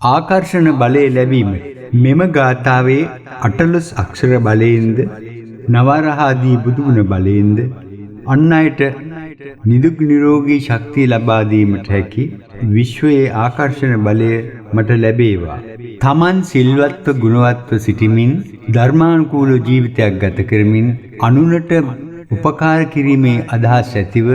ආකර්ෂණ බලය ලැබීම මෙම ගාථාවේ 18 අක්ෂර බලයෙන්ද නවරහාදී බුදුගුණ බලයෙන්ද අන් අයට නිදුක් නිරෝගී ශක්තිය ලබා දීමට හැකි විශ්වයේ ආකර්ෂණ බලය මට ලැබේවා. තමන් සිල්වත්ව ගුණවත්ව සිටිමින් ධර්මානුකූල ජීවිතයක් ගත කරමින් අනුනට උපකාර කිරීමේ අදහස් ඇතිව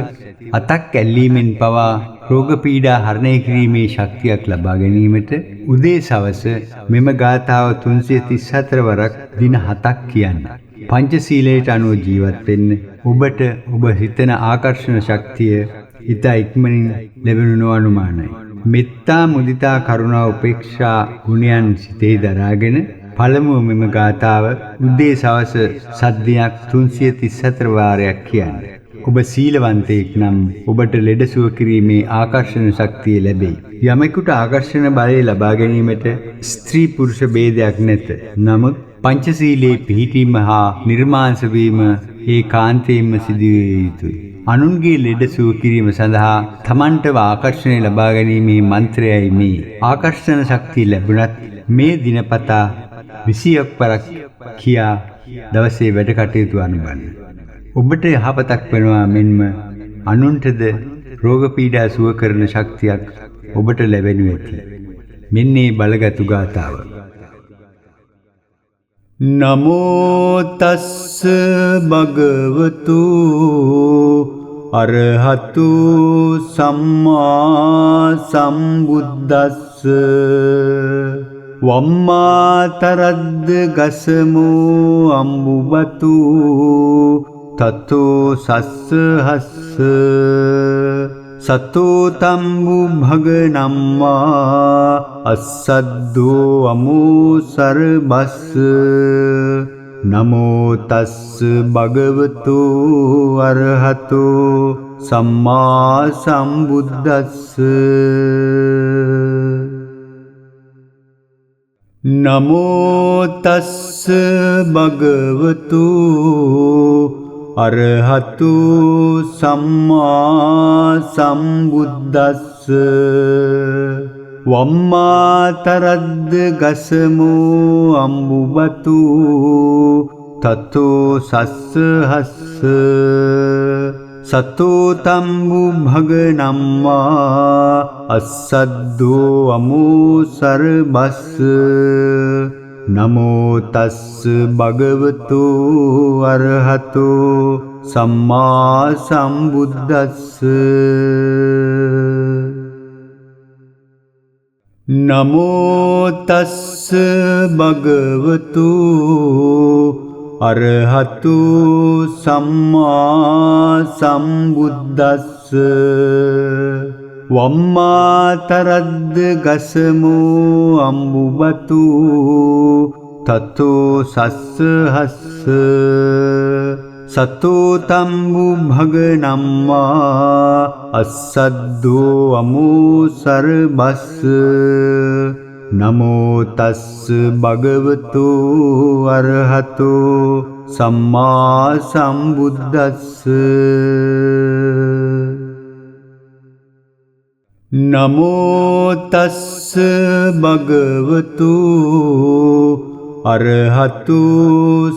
අතක් ඇල්ලීමෙන් පවා රෝග පීඩා හරණය කිරීමේ ශක්තියක් ලබා ගැනීමට උදේ සවස මෙම ගාථාව 334 වරක් දින 7ක් කියන්න. පංචශීලයට අනුව ජීවත් වෙන්න ඔබට ඔබ හිතන ආකර්ෂණ ශක්තිය ඉතා ඉක්මනින් ලැබෙනු නොඅනුමානයි. මෙත්තා මුදිතා කරුණා උපේක්ෂා ගුණයන් සිතේ දරාගෙන පළමුව මෙම ගාථාව උදේ සවස සද්දයක් 334 වාරයක් කියන්න. ඔබ සීලවන්තයෙක් නම් ඔබට ලෙඩසුව කිරීමේ ආකර්ෂණ ශක්තිය ලැබෙයි. යමෙකුට ආකර්ෂණ බලය ලබා ගැනීමට ස්ත්‍රී පුරුෂ ભેදයක් නැත. නමුත් පංචශීලයේ පිහිටීම හා නිර්මාංශ වීම ඒකාන්තයෙන්ම සිදුවිය යුතුයි. අනුන්ගේ ලෙඩසුව කිරීම සඳහා තමන්ටම ආකර්ෂණය ලබා ගැනීමේ මන්ත්‍රයයි මේ. ආකර්ෂණ ශක්තිය ලැබුණත් මේ දිනපතා 21 වරක් කියා දවසේ වැඩ කටයුතු අනුබන්න. ඔබට යහපතක් වෙනවා මෙන්ම අනුන්ටද රෝග පීඩා සුව කරන ශක්තියක් ඔබට ලැබෙනු ඇති. මෙන්න මේ බලගත් ගාථාව. නමෝ තස්ස භගවතු අරහතු සම්මා සම්බුද්දස්ස වම්මාතරද්ද ගසමෝ අම්බුබතු තතෝ සස්ස හස්ස සතෝ තම්බු භගනම්මා අස්සද්දෝ අමෝසර බස්ස නමෝ තස්ස භගවතු අරහතෝ සම්මා සම්බුද්දස්ස නමෝ තස්ස භගවතු අරහතු සම්මා සම්බුද්දස්ස වම්මාතරද්ද ගසමෝ අම්බුබතු තතෝ සස්ස හස්ස සතෝ තම්බු භගනම්මා අස්සද්දෝ අමෝසර බස්ස නමෝ තස්ස භගවතු අරහතෝ සම්මා සම්බුද්දස්ස නමෝ තස්ස භගවතු අරහතු සම්මා සම්බුද්දස්ස වම්මාතරද්ද ගසමෝ අම්බුබතු තතෝ සස්ස හස්ස සතෝ තම්බු භගනම්මා අස්සද්දෝ අමෝසර බස්ස නමෝ තස්ස භගවතු අරහතෝ සම්මා සම්බුද්දස්ස නමෝ තස්ස භගවතු අරහතු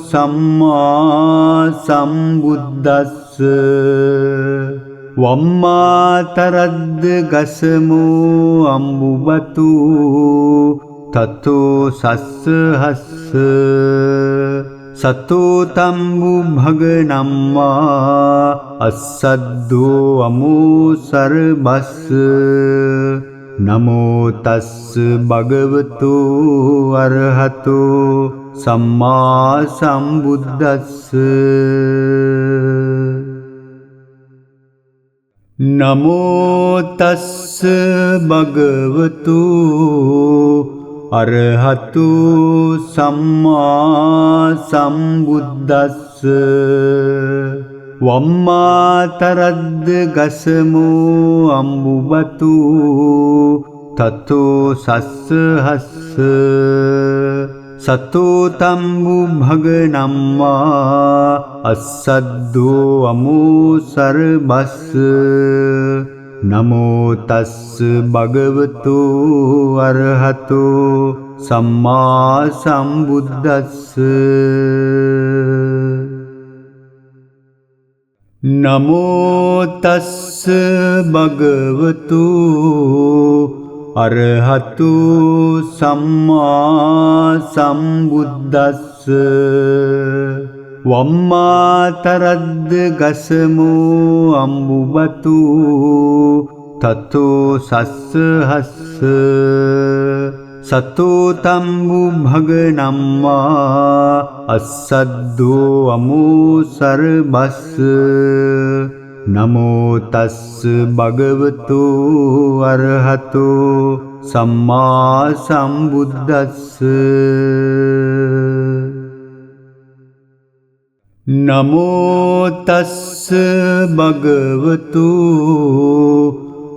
සම්මා සම්බුද්දස්ස වම්මාතරද්ද ගසමෝ අම්බුබතු තතෝ සස්ස හස්ස සතෝ තම්බු භගනම්මා අස්සද්දෝ අමෝසර බස්ස නමෝ තස්ස භගවතු අරහතෝ සම්මා සම්බුද්දස්ස නමෝ තස්ස භගවතු අරහතු සම්මා සම්බුද්දස්ස වම්මාතරද්ද ගසමෝ අම්බුබතු තතෝ සස්ස හස්ස සතෝ තම්බු භගනම්මා අස්සද්දෝ අමෝසර බස්ස නමෝ තස්ස භගවතු අරහතෝ සම්මා සම්බුද්දස්ස නමෝ තස්ස භගවතු අරහතු සම්මා සම්බුද්දස්ස වම්මාතරද්ද ගසමෝ අම්බුබතු තතෝ සස්ස හස්ස සතෝ තම්බු භගනම්මා අස්සද්දෝ අමෝසර බස්ස නමෝ තස්ස භගවතු අරහතෝ සම්මා සම්බුද්දස්ස නමෝ තස්ස භගවතු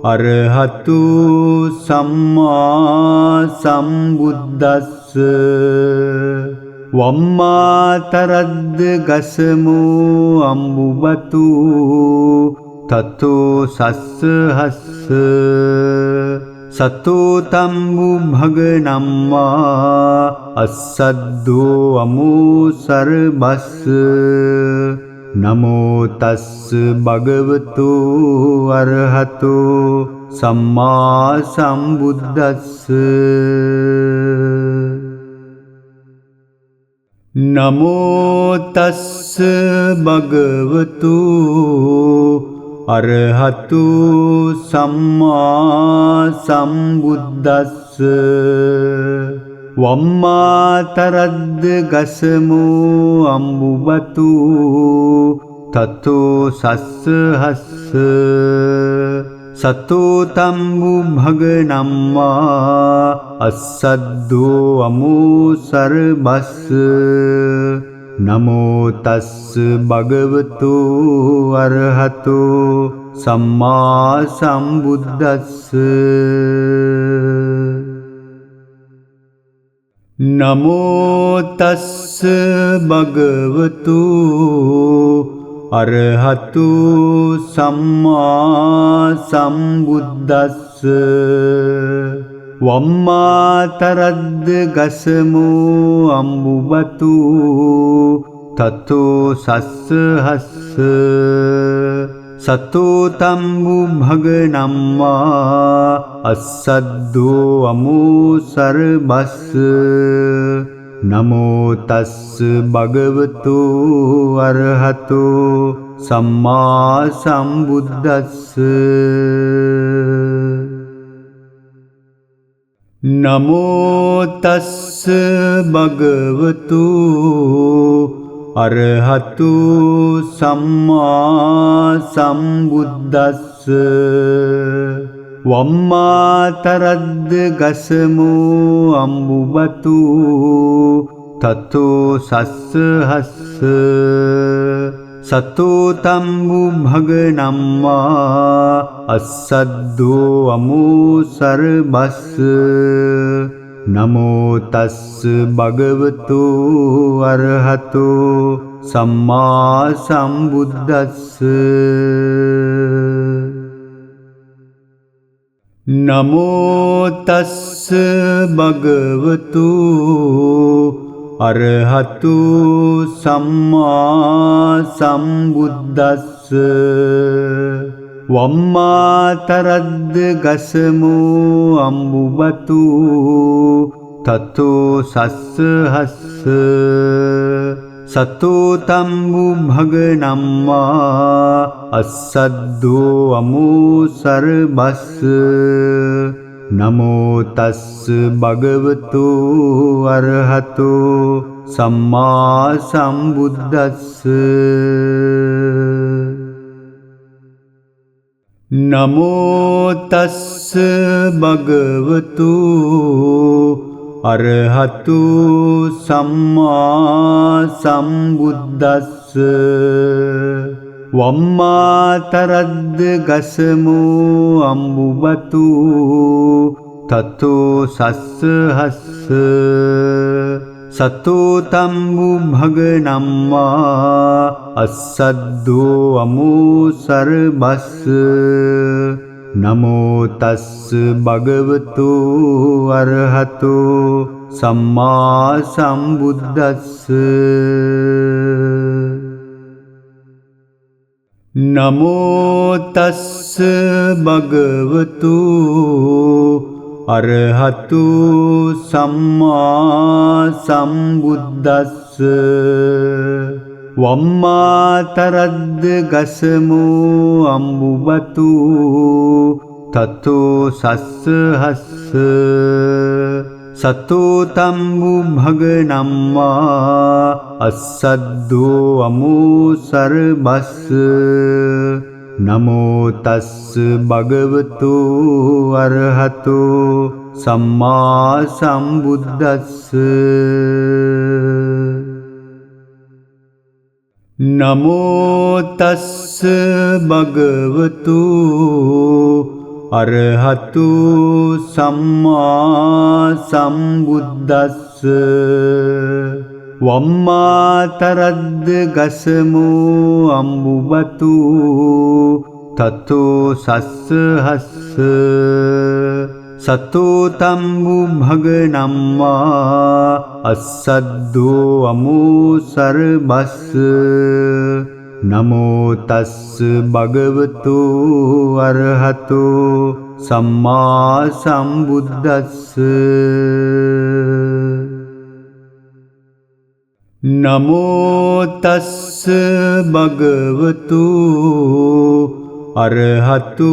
අරහතු සම්මා සම්බුද්දස්ස වම්මාතරද්ද ගසමෝ අම්බුබතු තතෝ සස්ස හස්ස සතෝ තම්බු භගනම්මා අස්සද්දෝ අමෝසර බස්ස නමෝ තස්ස භගවතු අරහතෝ සම්මා සම්බුද්දස්ස නමෝ තස්ස භගවතු අරහතු සම්මා සම්බුද්දස්ස වම්මාතරද්ද ගසමෝ අම්බුබතු තතෝ සස්ස හස්ස සතෝ තම්බු භගනම්මා අස්සද්දෝ අමෝසර බස්ස නමෝ තස්ස භගවතු අරහතෝ සම්මා සම්බුද්දස්ස නමෝ තස්ස භගවතු අරහතු සම්මා සම්බුද්දස්ස වම්මාතරද්ද ගසමෝ අම්බුබතු තතෝ සස්ස හස්ස සතෝ තම්බු භගනම්මා අස්සද්දෝ අමෝසර බස්ස නමෝ තස්ස භගවතු අරහතෝ සම්මා සම්බුද්දස්ස නමෝ තස්ස භගවතු අරහතු සම්මා සම්බුද්දස්ස වම්මාතරද්ද ගසමෝ අම්බුබතු තතෝ සස්ස හස්ස සතෝ තම්බු භගනම්මා අස්සද්දෝ අමෝසර බස්ස නමෝ තස්ස භගවතු අරහතෝ සම්මා සම්බුද්දස්ස නමෝ තස්ස භගවතු අරහතු සම්මා සම්බුද්දස්ස වම්මාතරද්ද ගසමෝ අම්බුබතු තතෝ සස්ස හස්ස සතෝ තම්බු භගනම්මා අස්සද්දෝ අමෝසර බස්ස නමෝ තස්ස භගවතු අරහතෝ සම්මා සම්බුද්දස්ස නමෝ තස්ස භගවතු අරහතු සම්මා සම්බුද්දස්ස වම්මාතරද්ද ගසමෝ අම්බුබතු තතෝ සස්ස හස්ස සතෝ තම්බු භගනම්මා අස්සද්දෝ අමෝසර බස්ස නමෝ තස්ස භගවතු අරහතෝ සම්මා සම්බුද්දස්ස නමෝ තස්ස භගවතු අරහතු සම්මා සම්බුද්දස්ස වම්මාතරද්ද ගසමෝ අම්බුබතු තතෝ සස්ස හස්ස සතෝ තම්බු භගනම්මා අස්සද්දෝ අමෝසර බස්ස නමෝ තස්ස භගවතු අරහතෝ සම්මා සම්බුද්දස්ස නමෝ තස්ස භගවතු අරහතු සම්මා සම්බුද්දස්ස වම්මාතරද්ද ගසමෝ අම්බුබතු තතෝ සස්ස හස්ස සතෝ තම්බු භගනම්මා අස්සද්දෝ අමෝසර බස්ස නමෝ තස්ස භගවතු අරහතෝ සම්මා සම්බුද්දස්ස නමෝ තස්ස භගවතු අරහතු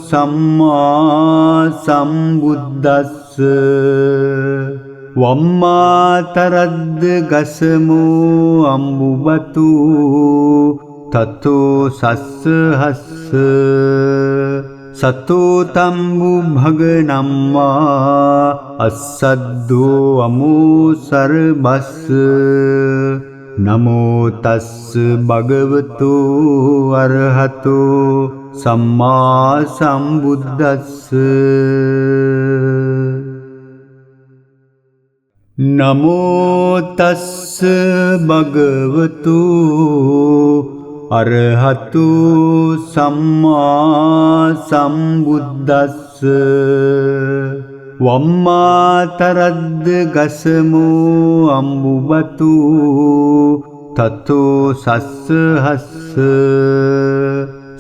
සම්මා සම්බුද්දස්ස වම්මාතරද්ද ගසමෝ අම්බුබතු තතෝ සස්ස හස්ස සතෝ තම්බු භගනම්මා අස්සද්දෝ අමෝසර බස්ස නමෝ තස්ස භගවතු අරහතෝ සම්මා සම්බුද්දස්ස නමෝ තස්ස භගවතු අරහතු සම්මා සම්බුද්දස්ස වම්මාතරද්ද ගසමෝ අම්බුබතු තතෝ සස්ස හස්ස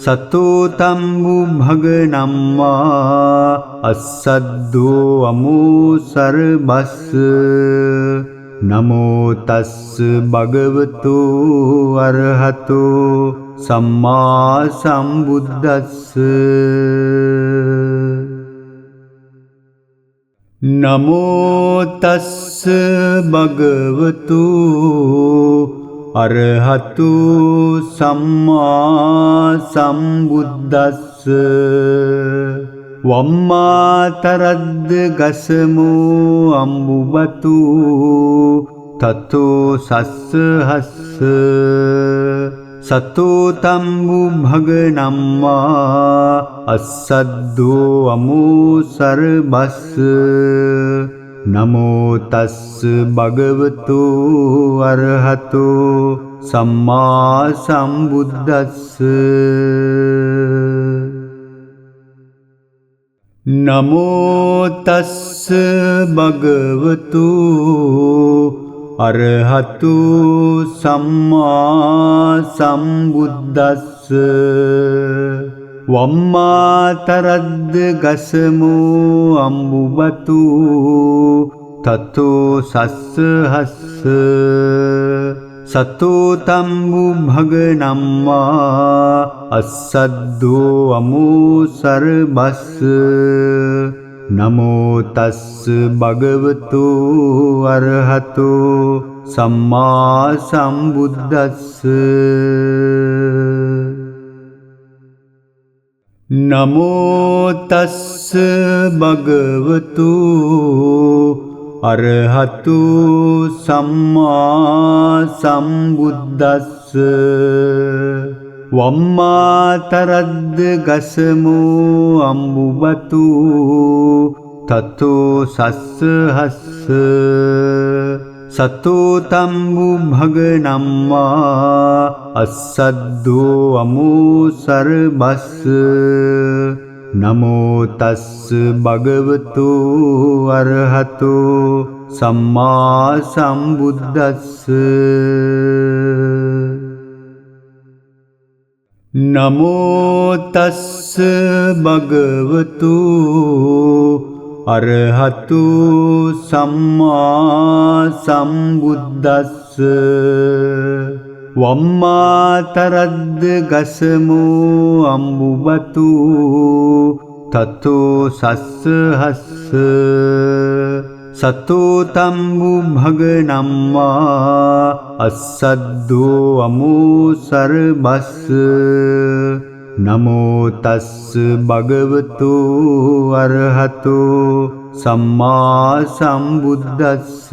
සතෝ තම්බු භගනම්මා අස්සද්දෝ අමෝසර බස්ස නමෝ තස්ස භගවතු අරහතෝ සම්මා සම්බුද්දස්ස නමෝ තස්ස භගවතු අරහතු සම්මා සම්බුද්දස්ස වම්මාතරද්ද ගසමෝ අම්බුබතු තතෝ සස්ස හස්ස සතෝ තම්බු භගනම්මා අස්සද්දෝ අමෝසර බස්ස නමෝ තස්ස භගවතු අරහතෝ සම්මා සම්බුද්දස්ස නමෝ තස්ස භගවතු අරහතු සම්මා සම්බුද්දස්ස වම්මාතරද්ද ගසමෝ අම්බුබතු තතෝ සස්ස හස්ස සතෝ තම්බු භගනම්මා අස්සද්දෝ අමෝසර බස්ස නමෝ තස්ස භගවතු අරහතෝ සම්මා සම්බුද්දස්ස නමෝ තස්ස භගවතු අරහතු සම්මා සම්බුද්දස්ස වම්මාතරද්ද ගසමෝ අම්බුබතු තතෝ සස්ස හස්ස සතෝ තම්බු භගනම්මා අස්සද්දෝ අමෝසර බස්ස නමෝ තස්ස භගවතු අරහතෝ සම්මා සම්බුද්දස්ස නමෝ තස්ස භගවතු අරහතු සම්මා සම්බුද්දස්ස වම්මාතරද්ද ගසමෝ අම්බුබතු තතෝ සස්ස හස්ස සතෝ තම්බු භගනම්මා අස්සද්දෝ අමෝ සරබස්ස නමෝ තස්ස භගවතු අරහතෝ සම්මා සම්බුද්දස්ස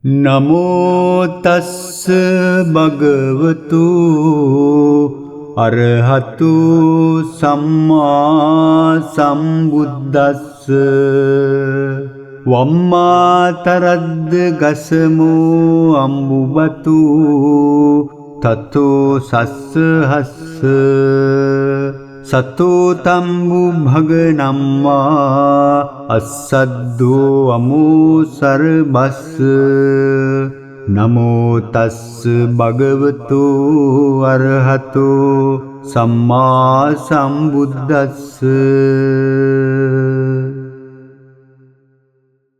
නමෝ තස්ස භගවතු අරහතු සම්මා සම්බුද්දස්ස වම්මාතරද්ද ගසමෝ අම්බුබතු තතෝ සස්ස හස්ස සතෝ තම්බු භගනම්මා අස්සද්දෝ අමෝ සරබස්ස නමෝ තස්ස භගවතු අරහතෝ සම්මා සම්බුද්දස්ස